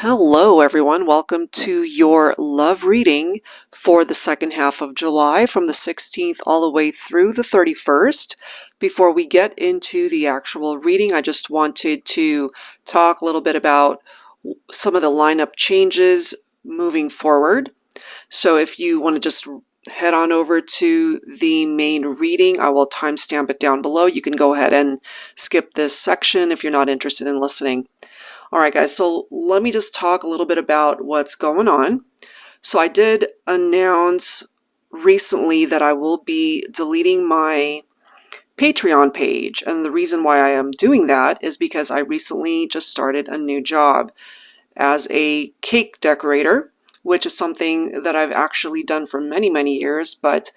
Hello, everyone. Welcome to your love reading for the second half of July from the 16th all the way through the 31st. Before we get into the actual reading, I just wanted to talk a little bit about some of the lineup changes moving forward. So if you want to just head on over to the main reading, I will timestamp it down below. You can go ahead and skip this section if you're not interested in listening. Alright guys, so let me just talk a little bit about what's going on. So I did announce recently that I will be deleting my Patreon page, and the reason why I am doing that is because I recently just started a new job as a cake decorator, which is something that I've actually done for many years, but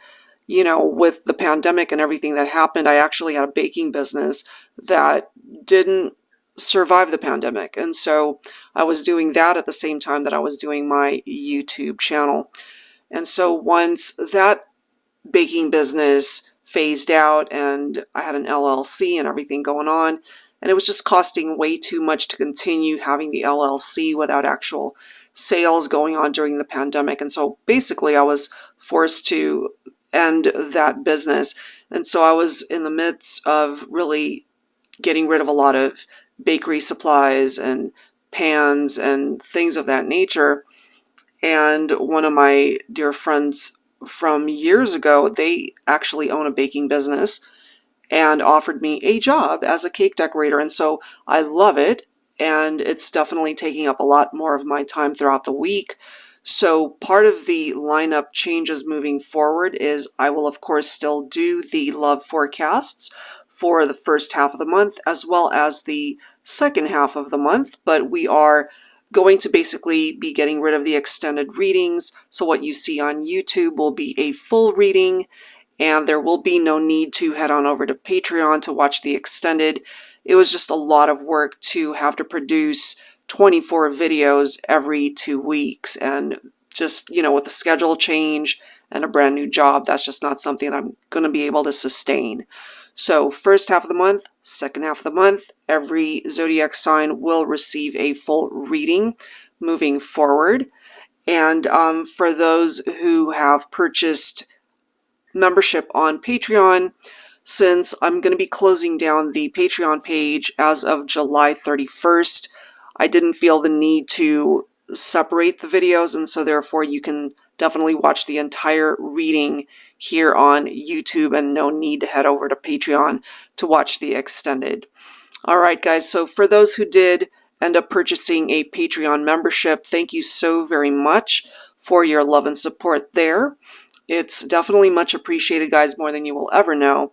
with the pandemic and everything that happened, I actually had a baking business that didn't survive the pandemic, and so I was doing that at the same time that I was doing my YouTube channel. And so once that baking business phased out and I had an LLC and everything going on, and it was just costing way too much to continue having the LLC without actual sales going on during the pandemic, and so basically I was forced to end that business. And so I was in the midst of really getting rid of a lot of bakery supplies and pans and things of that nature. And one of my dear friends from years ago, they actually own a baking business and offered me a job as a cake decorator. And so I love it, and it's definitely taking up a lot more of my time throughout the week. So part of the lineup changes moving forward is I will of course still do the love forecasts for the first half of the month as well as the second half of the month, but we are going to basically be getting rid of the extended readings. So what you see on YouTube will be a full reading, and there will be no need to head on over to Patreon to watch the extended. It was just a lot of work to have to produce 24 videos every 2 weeks, and just, with the schedule change and a brand new job, that's just not something I'm going to be able to sustain. So first half of the month, second half of the month, every zodiac sign will receive a full reading moving forward. And for those who have purchased membership on Patreon, since I'm going to be closing down the Patreon page as of July 31st, I didn't feel the need to separate the videos, and so therefore you can definitely watch the entire reading here on YouTube and no need to head over to Patreon to watch the extended. Alright guys, so for those who did end up purchasing a Patreon membership, thank you so very much for your love and support there. It's definitely much appreciated, guys, more than you will ever know.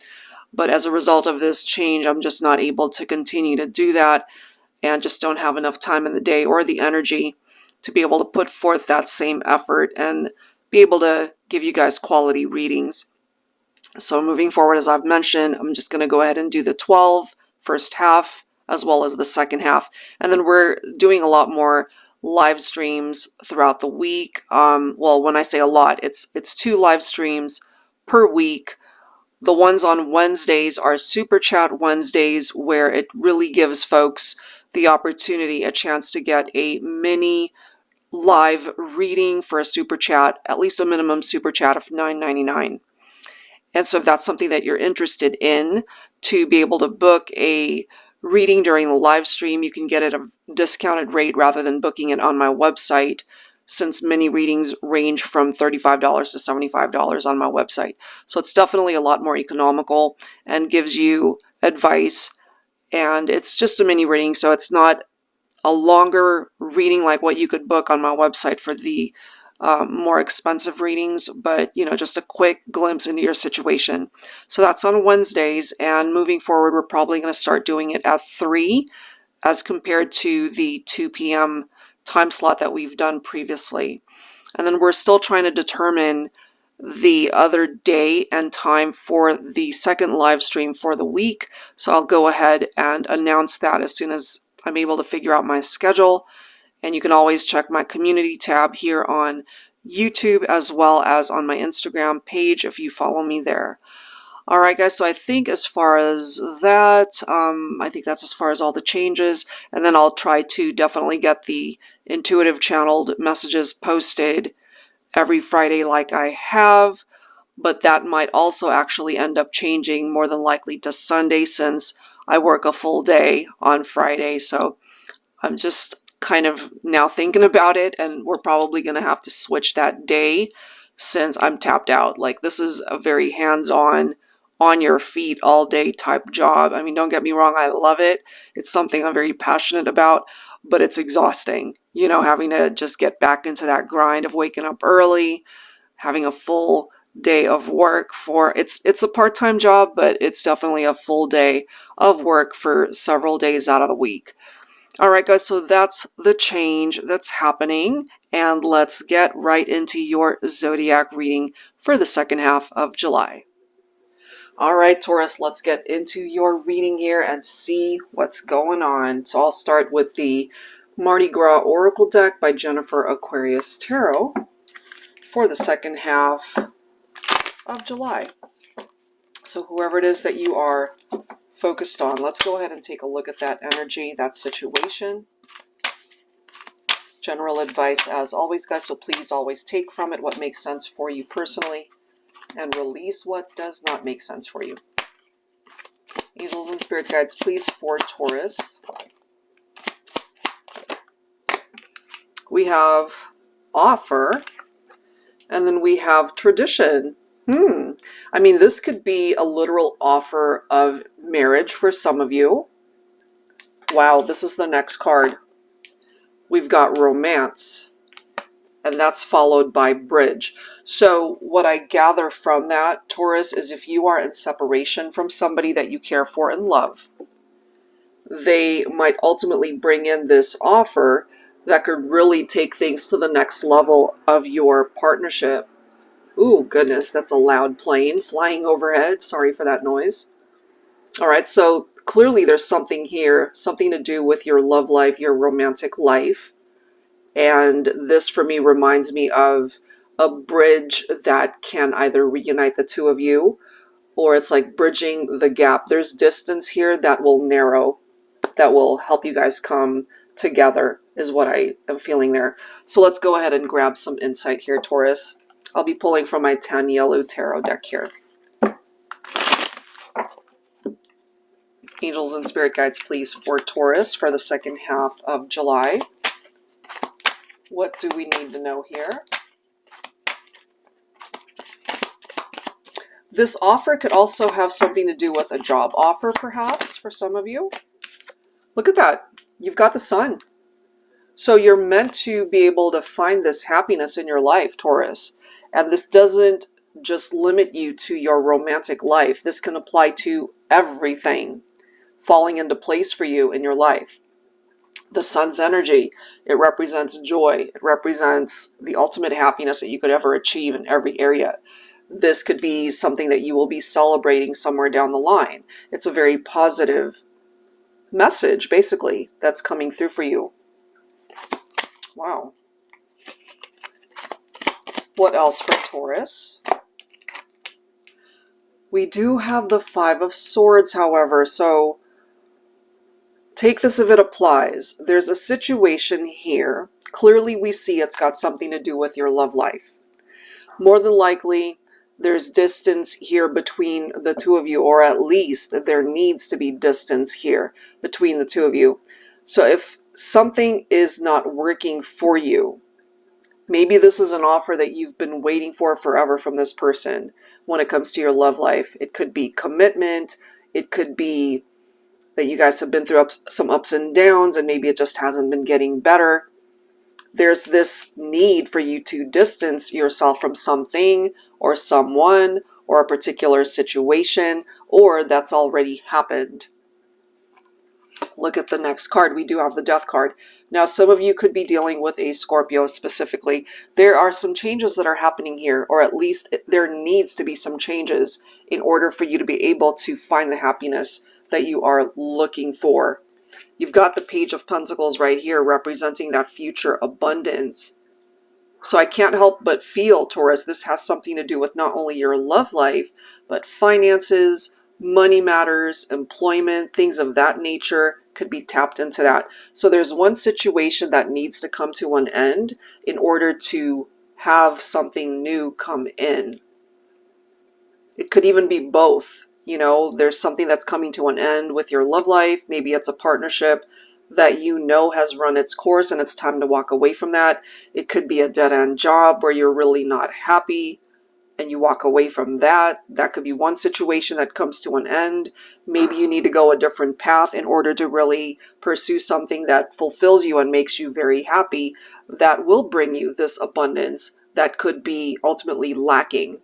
But as a result of this change, I'm just not able to continue to do that, and just don't have enough time in the day or the energy to be able to put forth that same effort and be able to give you guys quality readings. So moving forward, as I've mentioned, I'm just going to go ahead and do the 12 first half as well as the second half. And then we're doing a lot more live streams throughout the week. Well, when I say a lot, it's 2 live streams per week. The ones on Wednesdays are Super Chat Wednesdays, where it really gives folks the opportunity, a chance to get a mini live reading for a super chat, at least a minimum super chat of $9.99. And so if that's something that you're interested in, to be able to book a reading during the live stream, you can get it at a discounted rate rather than booking it on my website, since many readings range from $35 to $75 on my website. So it's definitely a lot more economical and gives you advice, and it's just a mini reading, so it's not a longer reading like what you could book on my website for the more expensive readings, but just a quick glimpse into your situation. So that's on Wednesdays, and moving forward we're probably going to start doing it at 3 as compared to the 2 p.m. time slot that we've done previously. And then we're still trying to determine the other day and time for the second live stream for the week, so I'll go ahead and announce that as soon as I'm able to figure out my schedule. And you can always check my community tab here on YouTube as well as on my Instagram page if you follow me there. All right, guys, so I think as far as that, I think that's as far as all the changes. And then I'll try to definitely get the intuitive channeled messages posted every Friday like I have. But that might also actually end up changing more than likely to Sunday since I work a full day on Friday. So I'm just kind of now thinking about it, and we're probably going to have to switch that day since I'm tapped out. Like, this is a very hands-on, on your feet all day type job. I mean, don't get me wrong, I love it. It's something I'm very passionate about, but it's exhausting. You know, having to just get back into that grind of waking up early, having a full day of work for it's a part-time job, but it's definitely a full day of work for several days out of the week. All right, guys, so that's the change that's happening, and let's get right into your zodiac reading for the second half of July. All right, Taurus, let's get into your reading here and see what's going on. So I'll start with the Mardi Gras Oracle deck by Jennifer Aquarius Tarot for the second half of July. So whoever it is that you are focused on, let's go ahead and take a look at that energy, that situation. General advice as always, guys, so please always take from it what makes sense for you personally and release what does not make sense for you. Angels and spirit guides, please, for Taurus. We have offer, and then we have tradition. I mean, this could be a literal offer of marriage for some of you. Wow, this is the next card. We've got romance, and that's followed by bridge. So what I gather from that, Taurus, is if you are in separation from somebody that you care for and love, they might ultimately bring in this offer that could really take things to the next level of your partnership. Ooh, goodness, that's a loud plane flying overhead. Sorry for that noise. All right, so clearly there's something here, something to do with your love life, your romantic life. And this, for me, reminds me of a bridge that can either reunite the two of you, or it's like bridging the gap. There's distance here that will narrow, that will help you guys come together, is what I am feeling there. So let's go ahead and grab some insight here, Taurus. I'll be pulling from my TANIELU tarot deck here. Angels and spirit guides, please, for Taurus for the second half of July. What do we need to know here? This offer could also have something to do with a job offer, perhaps, for some of you. Look at that. You've got the sun. So you're meant to be able to find this happiness in your life, Taurus. And this doesn't just limit you to your romantic life. This can apply to everything falling into place for you in your life. The sun's energy, it represents joy. It represents the ultimate happiness that you could ever achieve in every area. This could be something that you will be celebrating somewhere down the line. It's a very positive message, basically, that's coming through for you. Wow. What else for Taurus? We do have the Five of Swords, however, so take this if it applies. There's a situation here. Clearly we see it's got something to do with your love life. More than likely, there's distance here between the two of you, or at least there needs to be distance here between the two of you. So if something is not working for you, maybe this is an offer that you've been waiting for forever from this person when it comes to your love life. It could be commitment. It could be that you guys have been through some ups and downs, and maybe it just hasn't been getting better. There's this need for you to distance yourself from something or someone or a particular situation, or that's already happened. Look at the next card. We do have the Death card. Now, some of you could be dealing with a Scorpio specifically. There are some changes that are happening here, or at least there needs to be some changes in order for you to be able to find the happiness that you are looking for. You've got the Page of Pentacles right here representing that future abundance. So I can't help but feel, Taurus, this has something to do with not only your love life, but finances, money matters, employment, things of that nature could be tapped into that. So there's one situation that needs to come to an end in order to have something new come in. It could even be both. You know, there's something that's coming to an end with your love life. Maybe it's a partnership that you know has run its course and it's time to walk away from that. It could be a dead-end job where you're really not happy and you walk away from that. That could be one situation that comes to an end. Maybe you need to go a different path in order to really pursue something that fulfills you and makes you very happy, that will bring you this abundance that could be ultimately lacking.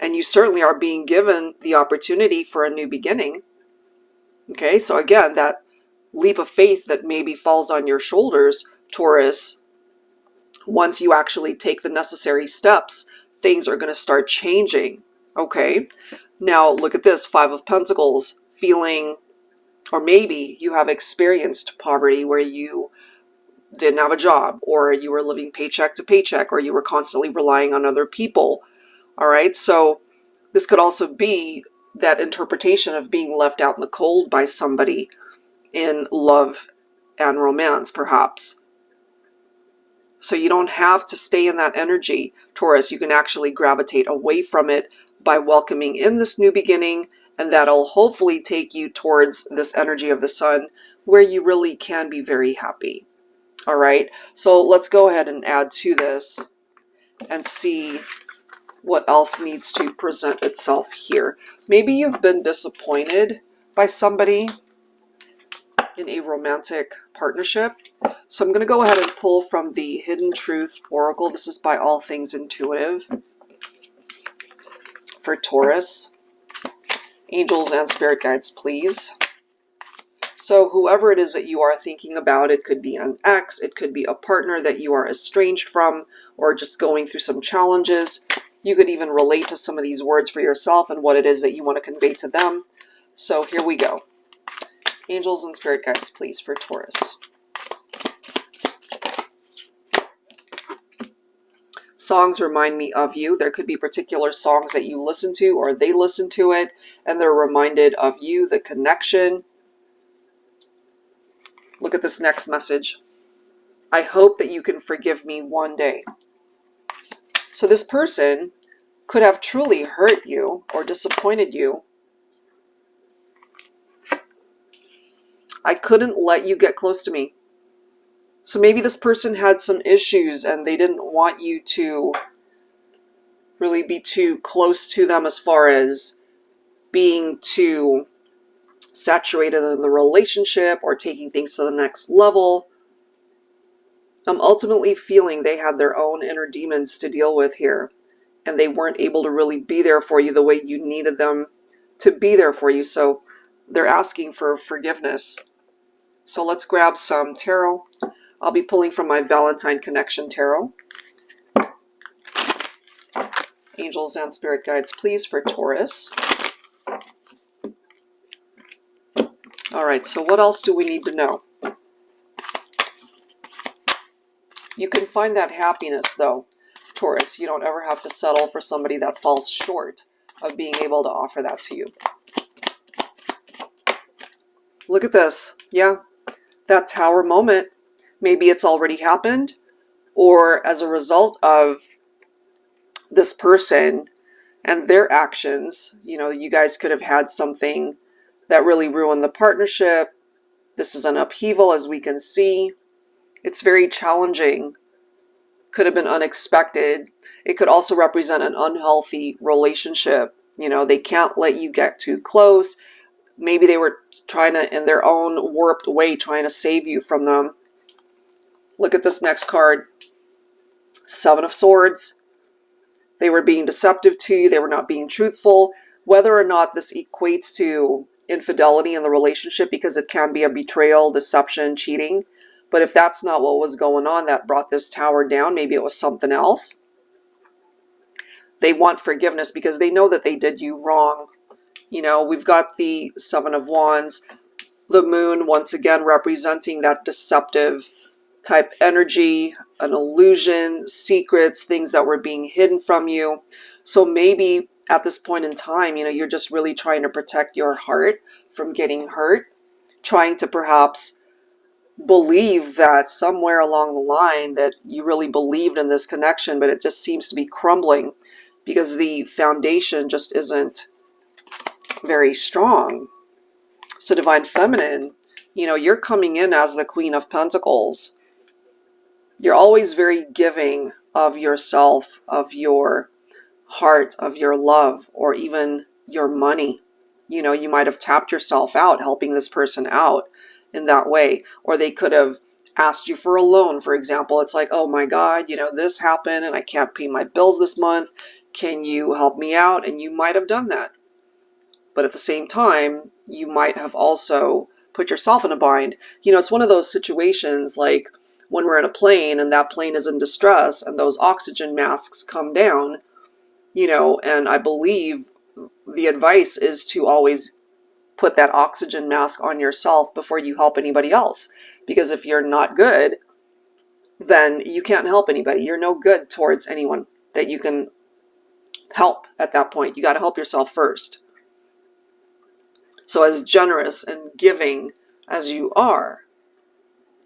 And you certainly are being given the opportunity for a new beginning. Okay, so again, that leap of faith that maybe falls on your shoulders, Taurus, once you actually take the necessary steps, things are going to start changing. Okay, now look at this, Five of Pentacles, feeling, or maybe you have experienced poverty where you didn't have a job, or you were living paycheck to paycheck, or you were constantly relying on other people. All right, so this could also be that interpretation of being left out in the cold by somebody in love and romance, perhaps. So you don't have to stay in that energy, Taurus. You can actually gravitate away from it by welcoming in this new beginning, and that'll hopefully take you towards this energy of the sun where you really can be very happy. All right, so let's go ahead and add to this and see what else needs to present itself here. Maybe you've been disappointed by somebody in a romantic partnership. So I'm going to go ahead and pull from the Hidden Truth Oracle. This is by All Things Intuitive for Taurus. Angels and spirit guides, please. So whoever it is that you are thinking about, it could be an ex, it could be a partner that you are estranged from, or just going through some challenges. You could even relate to some of these words for yourself and what it is that you want to convey to them. So here we go. Angels and spirit guides, please, for Taurus. Songs remind me of you. There could be particular songs that you listen to or they listen to it, and they're reminded of you, the connection. Look at this next message. I hope that you can forgive me one day. So this person could have truly hurt you or disappointed you. I couldn't let you get close to me. So maybe this person had some issues and they didn't want you to really be too close to them as far as being too saturated in the relationship or taking things to the next level. I'm ultimately feeling they had their own inner demons to deal with here, and they weren't able to really be there for you the way you needed them to be there for you. So they're asking for forgiveness. So let's grab some tarot. I'll be pulling from my Valentine Connection Tarot. Angels and spirit guides, please, for Taurus. All right, so what else do we need to know? You can find that happiness, though, Taurus. You don't ever have to settle for somebody that falls short of being able to offer that to you. Look at this. Yeah, that tower moment. Maybe it's already happened, or as a result of this person and their actions, you know, you guys could have had something that really ruined the partnership. This is an upheaval, as we can see. It's very challenging. Could have been unexpected. It could also represent an unhealthy relationship. You know, they can't let you get too close. Maybe they were trying to, in their own warped way, trying to save you from them. Look at this next card. Seven of Swords. They were being deceptive to you. They were not being truthful. Whether or not this equates to infidelity in the relationship, because it can be a betrayal, deception, cheating. But if that's not what was going on that brought this tower down, maybe it was something else. They want forgiveness because they know that they did you wrong. You know, we've got the Seven of Wands, the Moon once again representing that deceptive type energy, an illusion, secrets, things that were being hidden from you. So maybe at this point in time, you're just really trying to protect your heart from getting hurt, trying to perhaps believe that somewhere along the line that you really believed in this connection, but it just seems to be crumbling because the foundation just isn't very strong. So Divine Feminine, you're coming in as the Queen of Pentacles. You're always very giving of yourself, of your heart, of your love, or even your money. You might have tapped yourself out helping this person out in that way. Or they could have asked you for a loan, for example. It's like, oh my God, this happened and I can't pay my bills this month. Can you help me out? And you might have done that. But at the same time, you might have also put yourself in a bind. It's one of those situations like when we're in a plane and that plane is in distress and those oxygen masks come down, and I believe the advice is to always put that oxygen mask on yourself before you help anybody else. Because if you're not good, then you can't help anybody. You're no good towards anyone that you can help at that point. You got to help yourself first. So as generous and giving as you are,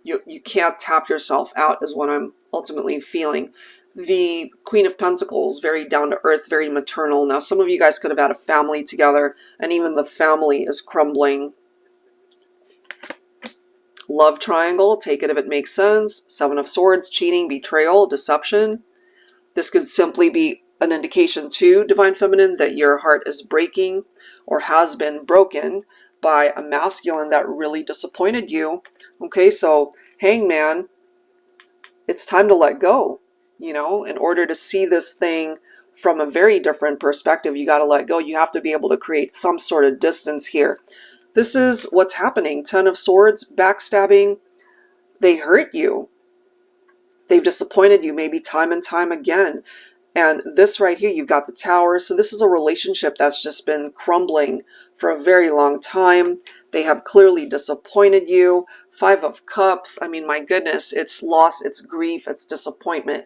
you can't tap yourself out is what I'm ultimately feeling. The Queen of Pentacles, very down to earth, very maternal. Now, some of you guys could have had a family together, and even the family is crumbling. Love triangle, take it if it makes sense. Seven of Swords, cheating, betrayal, deception. This could simply be an indication to Divine Feminine that your heart is breaking or has been broken by a masculine that really disappointed you. Okay, so Hangman, it's time to let go. In order to see this thing from a very different perspective, you got to let go. You have to be able to create some sort of distance here. This is what's happening. Ten of Swords, backstabbing. They hurt you. They've disappointed you maybe time and time again. And this right here, you've got the Tower. So this is a relationship that's just been crumbling for a very long time. They have clearly disappointed you. Five of Cups. I mean, my goodness, it's loss, it's grief, it's disappointment.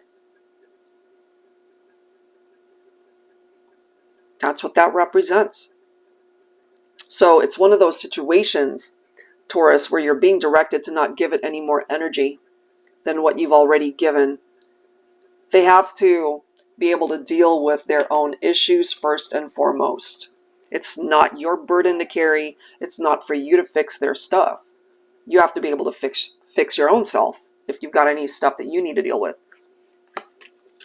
That's what that represents. So it's one of those situations, Taurus, where you're being directed to not give it any more energy than what you've already given. They have to be able to deal with their own issues first and foremost. It's not your burden to carry. It's not for you to fix their stuff. You have to be able to fix your own self if you've got any stuff that you need to deal with.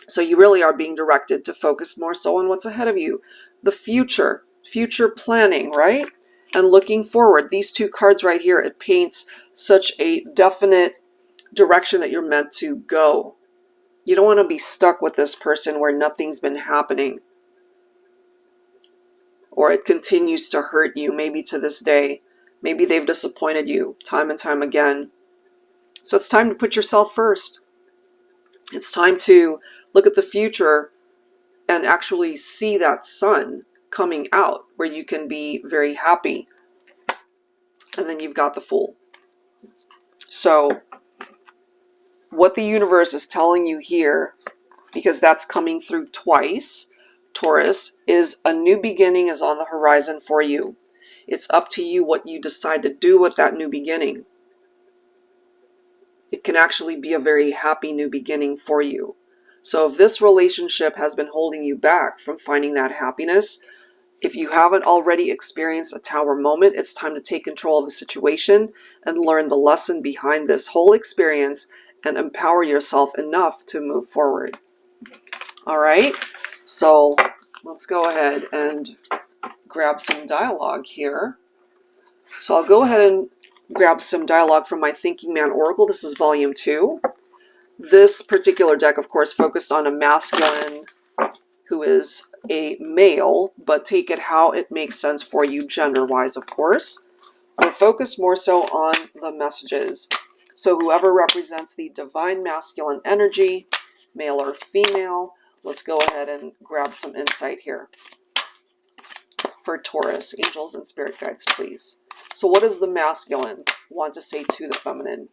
So you really are being directed to focus more so on what's ahead of you. The future planning, right? And looking forward. These two cards right here, it paints such a definite direction that you're meant to go. You don't want to be stuck with this person where nothing's been happening. Or it continues to hurt you, maybe to this day. Maybe they've disappointed you time and time again. So it's time to put yourself first. It's time to look at the future and actually see that sun coming out where you can be very happy. And then you've got the Fool. So what the universe is telling you here, because that's coming through twice, Taurus, is a new beginning is on the horizon for you. It's up to you what you decide to do with that new beginning. It can actually be a very happy new beginning for you. So if this relationship has been holding you back from finding that happiness, if you haven't already experienced a Tower moment, it's time to take control of the situation and learn the lesson behind this whole experience and empower yourself enough to move forward. All right, so let's go ahead and grab some dialogue here. So I'll go ahead and grab some dialogue from my Thinking Man Oracle. This is volume 2. This particular deck, of course, focused on a masculine who is a male, but take it how it makes sense for you gender-wise, of course. We're focused more so on the messages. So whoever represents the divine masculine energy, male or female, let's go ahead and grab some insight here. For Taurus, angels and spirit guides, please. So what does the masculine want to say to the feminine?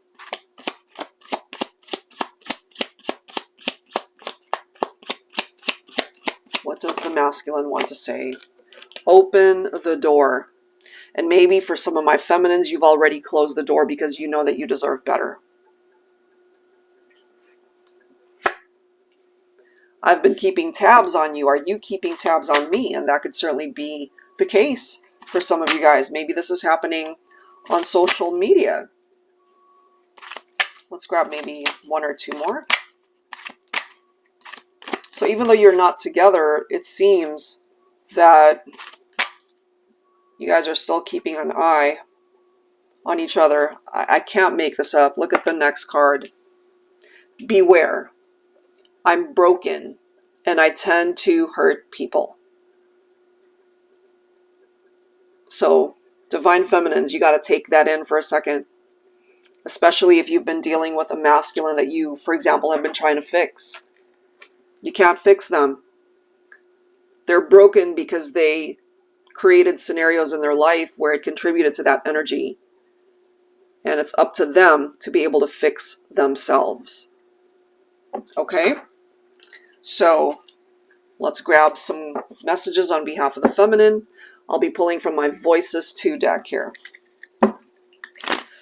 What does the masculine want to say? Open the door. And maybe for some of my feminines, you've already closed the door because you know that you deserve better. I've been keeping tabs on you. Are you keeping tabs on me? And that could certainly be the case for some of you guys. Maybe this is happening on social media. Let's grab maybe one or two more. So even though you're not together, it seems that you guys are still keeping an eye on each other. I can't make this up. Look at the next card. Beware. I'm broken and I tend to hurt people. So, divine feminines, you got to take that in for a second. Especially if you've been dealing with a masculine that you, for example, have been trying to fix. You can't fix them. They're broken because they created scenarios in their life where it contributed to that energy. And it's up to them to be able to fix themselves. Okay? So, let's grab some messages on behalf of the feminine. I'll be pulling from my Voices 2 deck here.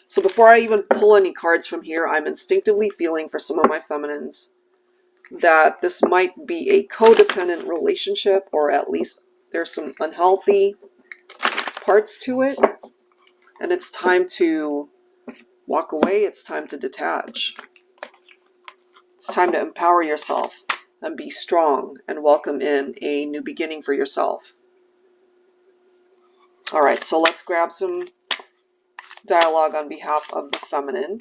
So before I even pull any cards from here, I'm instinctively feeling for some of my feminines that this might be a codependent relationship, or at least there's some unhealthy parts to it. And it's time to walk away. It's time to detach. It's time to empower yourself and be strong and welcome in a new beginning for yourself. All right, so let's grab some dialogue on behalf of the feminine.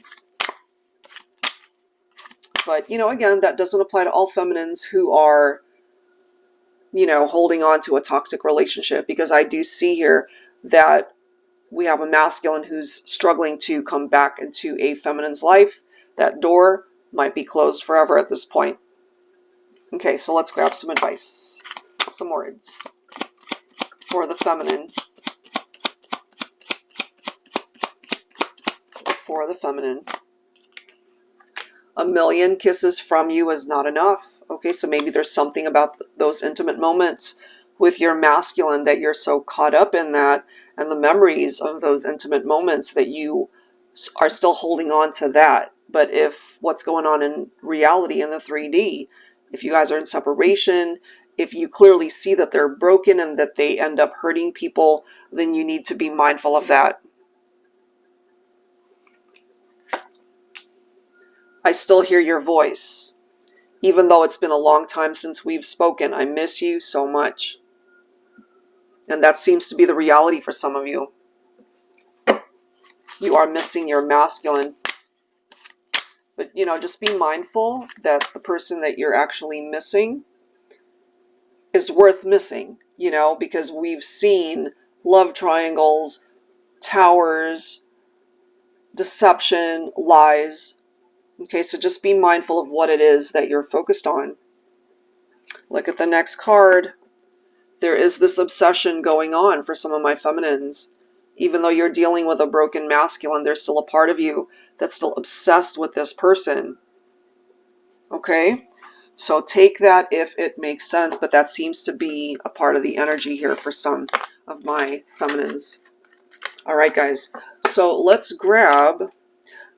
But, again, that doesn't apply to all feminines who are, holding on to a toxic relationship, because I do see here that we have a masculine who's struggling to come back into a feminine's life. That door might be closed forever at this point. Okay, so let's grab some advice, some words for the feminine. For the feminine. A million kisses from you is not enough. Okay, so maybe there's something about those intimate moments with your masculine that you're so caught up in that, and the memories of those intimate moments that you are still holding on to that. But if what's going on in reality in the 3D, if you guys are in separation, if you clearly see that they're broken and that they end up hurting people, then you need to be mindful of that. I still hear your voice. Even though it's been a long time since we've spoken, I miss you so much. And that seems to be the reality for some of you. You are missing your masculine. But, just be mindful that the person that you're actually missing is worth missing, because we've seen love triangles, towers, deception, lies. Okay, so just be mindful of what it is that you're focused on. Look at the next card. There is this obsession going on for some of my feminines. Even though you're dealing with a broken masculine, there's still a part of you that's still obsessed with this person. Okay? So take that if it makes sense, but that seems to be a part of the energy here for some of my feminines. All right, guys. So let's grab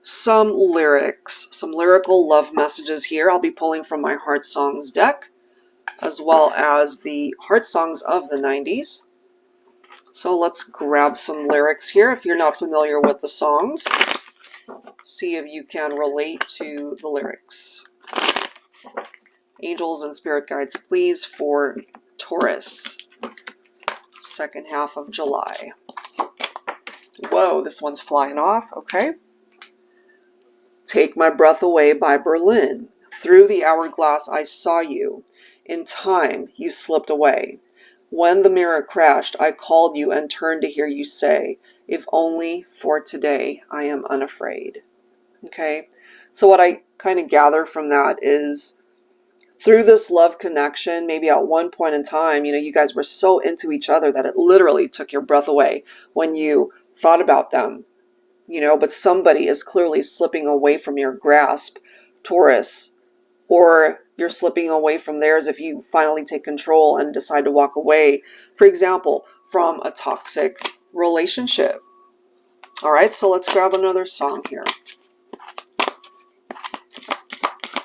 some lyrics, some lyrical love messages here. I'll be pulling from my Heart Songs deck, as well as the Heart Songs of the 90s. So let's grab some lyrics here. If you're not familiar with the songs, see if you can relate to the lyrics. Angels and spirit guides, please, for Taurus, second half of July. Whoa, this one's flying off. Okay. Take My Breath Away by Berlin. Through the hourglass I saw you. In time you slipped away. When the mirror crashed, I called you and turned to hear you say, if only for today I am unafraid. Okay? So what I kind of gather from that is through this love connection, maybe at one point in time, you guys were so into each other that it literally took your breath away when you thought about them. But somebody is clearly slipping away from your grasp, Taurus, or you're slipping away from theirs if you finally take control and decide to walk away, for example, from a toxic relationship. All right, so let's grab another song here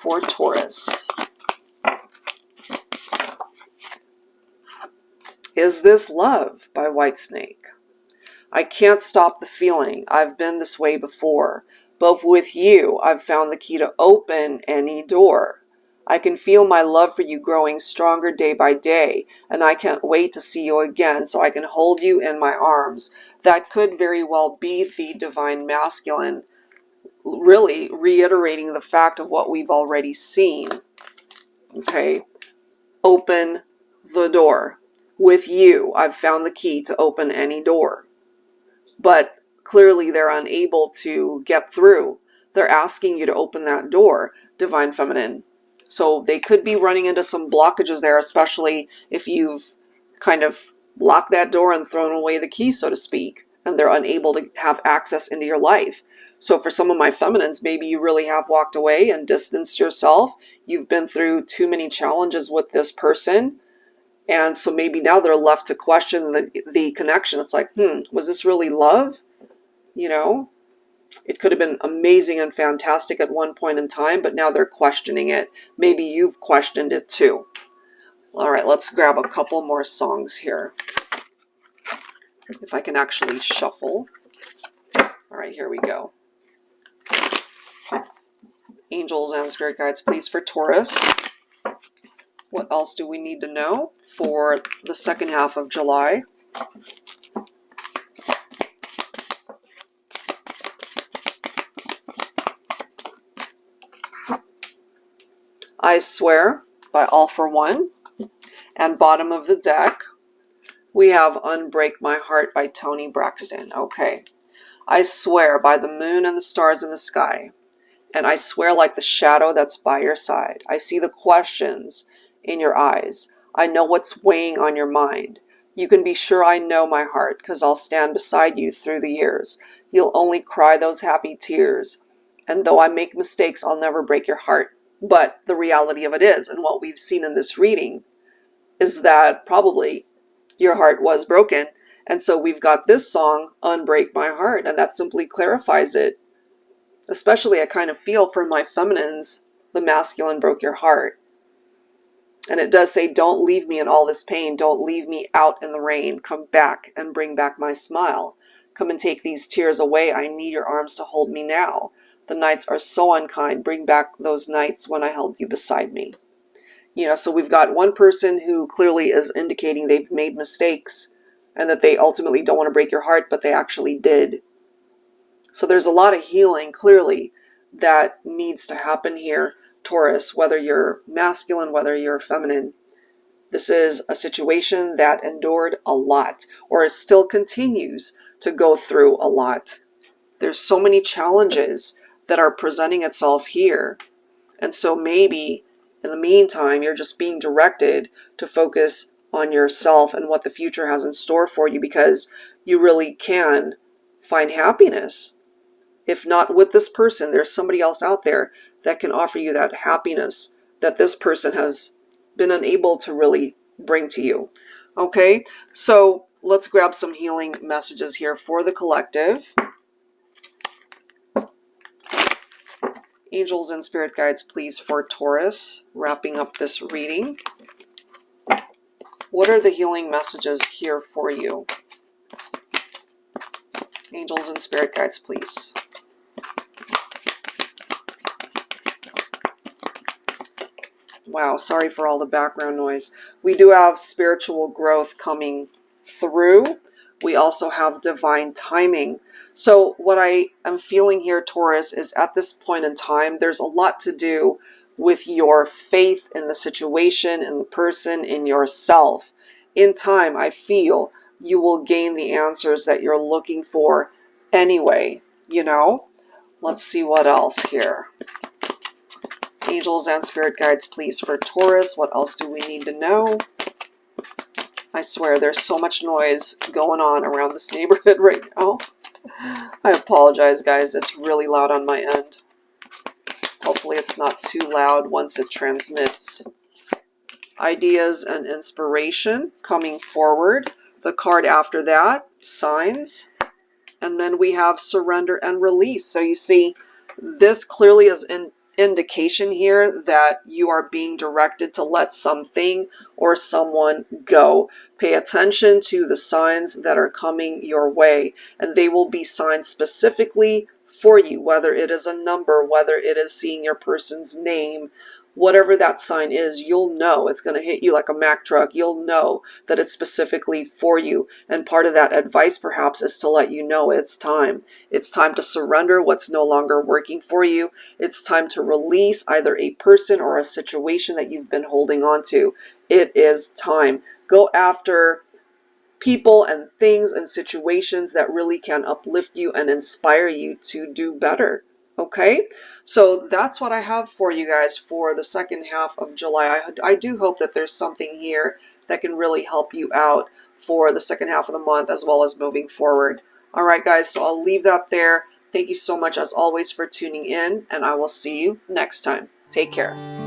for Taurus. Is This Love by Whitesnake? I can't stop the feeling. I've been this way before. But with you, I've found the key to open any door. I can feel my love for you growing stronger day by day, and I can't wait to see you again so I can hold you in my arms. That could very well be the divine masculine, really reiterating the fact of what we've already seen. Okay, open the door. With you, I've found the key to open any door. But clearly they're unable to get through. They're asking you to open that door, Divine Feminine. So they could be running into some blockages there, especially if you've kind of locked that door and thrown away the key, so to speak, and they're unable to have access into your life. So for some of my feminines, maybe you really have walked away and distanced yourself. You've been through too many challenges with this person. And so maybe now they're left to question the connection. It's like, was this really love? You know, it could have been amazing and fantastic at one point in time, but now they're questioning it. Maybe you've questioned it too. All right, let's grab a couple more songs here. If I can actually shuffle. All right, here we go. Angels and spirit guides, please, for Taurus. What else do we need to know for the second half of July? I Swear by All For One. And bottom of the deck, we have Unbreak My Heart by Toni Braxton. Okay. I swear by the moon and the stars in the sky. And I swear like the shadow that's by your side. I see the questions in your eyes. I know what's weighing on your mind. You can be sure I know my heart, because I'll stand beside you through the years. You'll only cry those happy tears. And though I make mistakes, I'll never break your heart. But the reality of it is, and what we've seen in this reading, is that probably your heart was broken. And so we've got this song, Unbreak My Heart, and that simply clarifies it. Especially I kind of feel for my feminines, the masculine broke your heart. And it does say, don't leave me in all this pain. Don't leave me out in the rain. Come back and bring back my smile. Come and take these tears away. I need your arms to hold me now. The nights are so unkind. Bring back those nights when I held you beside me. You know, so we've got one person who clearly is indicating they've made mistakes and that they ultimately don't want to break your heart, but they actually did. So there's a lot of healing, clearly, that needs to happen here, Taurus, whether you're masculine, whether you're feminine. This is a situation that endured a lot, or it still continues to go through a lot. There's so many challenges that are presenting itself here. And so maybe, in the meantime, you're just being directed to focus on yourself and what the future has in store for you, because you really can find happiness. If not with this person, there's somebody else out there that can offer you that happiness that this person has been unable to really bring to you. Okay, so let's grab some healing messages here for the collective. Angels and spirit guides, please, for Taurus, wrapping up this reading. What are the healing messages here for you? Angels and spirit guides, please. Wow, sorry for all the background noise. We do have spiritual growth coming through. We also have divine timing. So what I am feeling here, Taurus, is at this point in time, there's a lot to do with your faith in the situation, in the person, in yourself. In time, I feel you will gain the answers that you're looking for anyway, you know? Let's see what else here. Angels and spirit guides, please, for Taurus. What else do we need to know? I swear there's so much noise going on around this neighborhood right now. I apologize, guys. It's really loud on my end. Hopefully it's not too loud once it transmits. Ideas and inspiration coming forward. The card after that, signs. And then we have surrender and release. So you see, this clearly is an indication here that you are being directed to let something or someone go. Pay attention to the signs that are coming your way, and they will be signs specifically for you, whether it is a number, whether it is seeing your person's name, whatever that sign is, you'll know. It's going to hit you like a Mack truck. You'll know that it's specifically for you. And part of that advice perhaps is to let you know it's time. It's time to surrender what's no longer working for you. It's time to release either a person or a situation that you've been holding on to. It is time. Go after people and things and situations that really can uplift you and inspire you to do better. Okay, so that's what I have for you guys for the second half of July. I do hope that there's something here that can really help you out for the second half of the month as well as moving forward. All right, guys, so I'll leave that there. Thank you so much, as always, for tuning in, and I will see you next time. Take care.